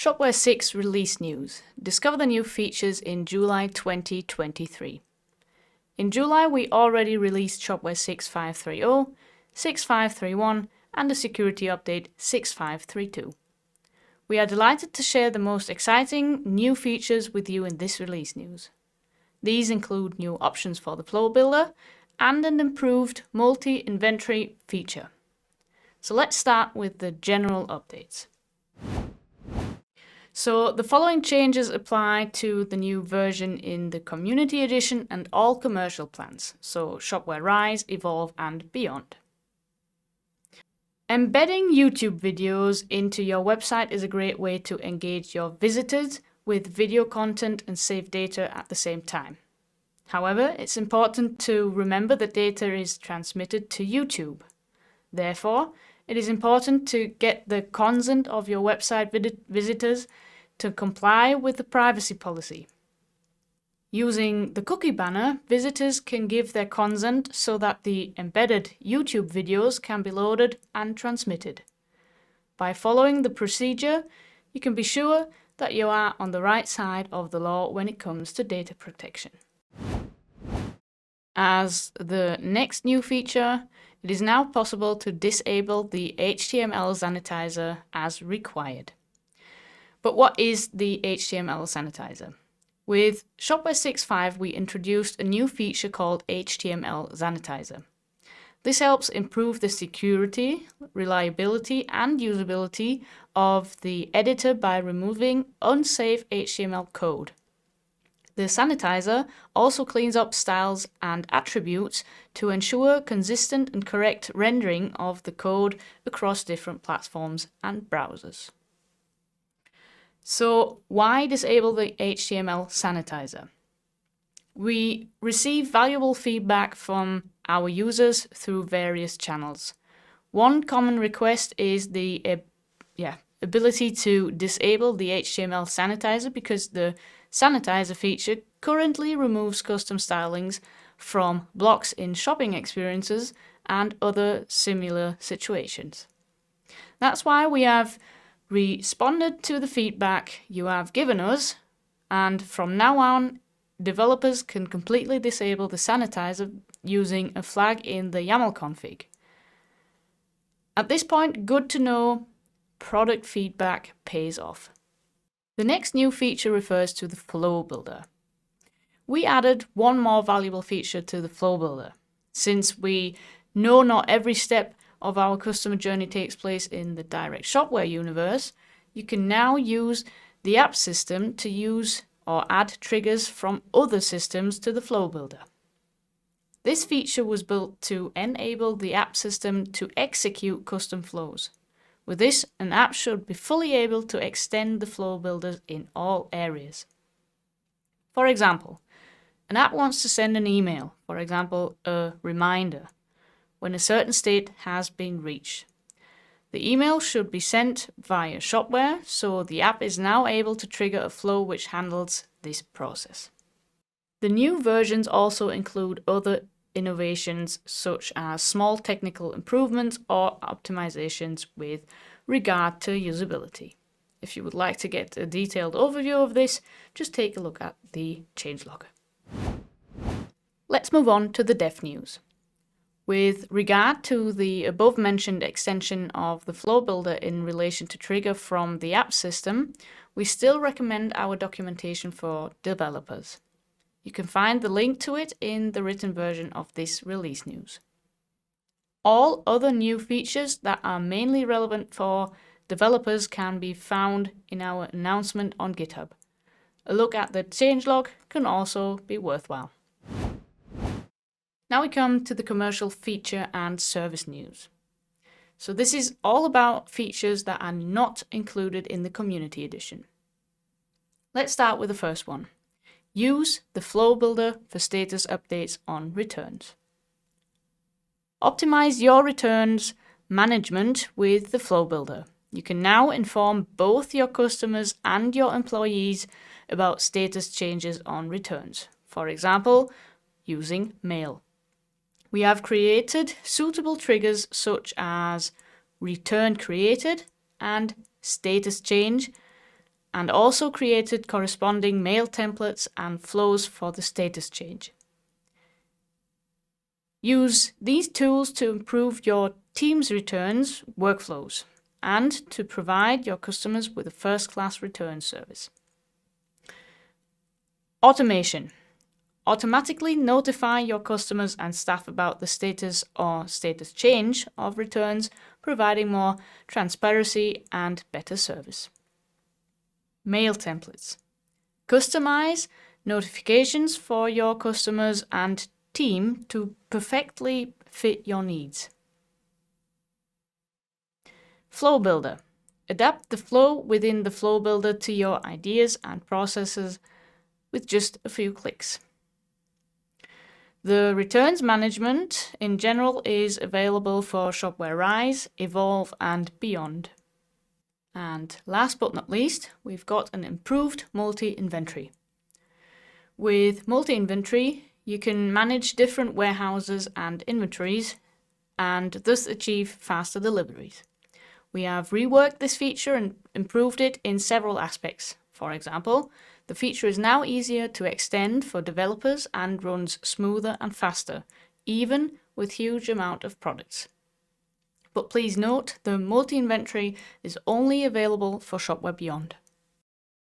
Shopware 6 release news. Discover the new features in July 2023. In July, we already released Shopware 6.5.3.0, 6.5.3.1, and the security update 6.5.3.2. We are delighted to share the most exciting new features with you in this release news. These include new options for the flow builder and an improved multi-inventory feature. So let's start with the general updates. So the following changes apply to the new version in the Community Edition and all commercial plans, so Shopware Rise, Evolve and beyond. Embedding YouTube videos into your website is a great way to engage your visitors with video content and save data at the same time. However, it's important to remember that data is transmitted to YouTube. Therefore, it is important to get the consent of your website visitors to comply with the privacy policy. Using the cookie banner, visitors can give their consent so that the embedded YouTube videos can be loaded and transmitted. By following the procedure, you can be sure that you are on the right side of the law when it comes to data protection. As the next new feature, it is now possible to disable the HTML sanitizer as required. But what is the HTML sanitizer? With Shopware 6.5, we introduced a new feature called HTML sanitizer. This helps improve the security, reliability, and usability of the editor by removing unsafe HTML code. The sanitizer also cleans up styles and attributes to ensure consistent and correct rendering of the code across different platforms and browsers. So why disable the HTML sanitizer? We receive valuable feedback from our users through various channels. One common request is the ability to disable the HTML sanitizer because the sanitizer feature currently removes custom stylings from blocks in shopping experiences and other similar situations. That's why we have responded to the feedback you have given us, and from now on, developers can completely disable the sanitizer using a flag in the YAML config. At this point, good to know, product feedback pays off. The next new feature refers to the flow builder. We added one more valuable feature to the flow builder. Since we know not every step of our customer journey takes place in the direct Shopware universe, you can now use the app system to use or add triggers from other systems to the flow builder. This feature was built to enable the app system to execute custom flows. With this, an app should be fully able to extend the flow builders in all areas. For example, an app wants to send an email, for example, a reminder, when a certain state has been reached. The email should be sent via Shopware, so the app is now able to trigger a flow which handles this process. The new versions also include other innovations such as small technical improvements or optimizations with regard to usability. If you would like to get a detailed overview of this, just take a look at the changelog. Let's move on to the dev news. With regard to the above-mentioned extension of the flow builder in relation to trigger from the app system, we still recommend our documentation for developers. You can find the link to it in the written version of this release news. All other new features that are mainly relevant for developers can be found in our announcement on GitHub. A look at the changelog can also be worthwhile. Now we come to the commercial feature and service news. So this is all about features that are not included in the Community Edition. Let's start with the first one. Use the flow builder for status updates on returns. Optimize your returns management with the flow builder. You can now inform both your customers and your employees about status changes on returns. For example, using mail. We have created suitable triggers such as return created and status change and also created corresponding mail templates and flows for the status change. Use these tools to improve your team's returns workflows and to provide your customers with a first-class return service. Automation. Automatically notify your customers and staff about the status or status change of returns, providing more transparency and better service. Mail templates. Customize notifications for your customers and team to perfectly fit your needs. Flow Builder. Adapt the flow within the Flow Builder to your ideas and processes with just a few clicks. The returns management in general is available for Shopware Rise, Evolve and beyond. And last but not least, we've got an improved multi-inventory. With multi-inventory, you can manage different warehouses and inventories and thus achieve faster deliveries. We have reworked this feature and improved it in several aspects. For example, the feature is now easier to extend for developers and runs smoother and faster, even with huge amount of products. But please note, the multi-inventory is only available for Shopware Beyond.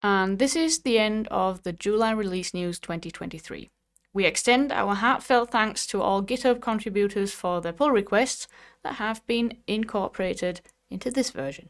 And this is the end of the July Release News 2023. We extend our heartfelt thanks to all GitHub contributors for their pull requests that have been incorporated into this version.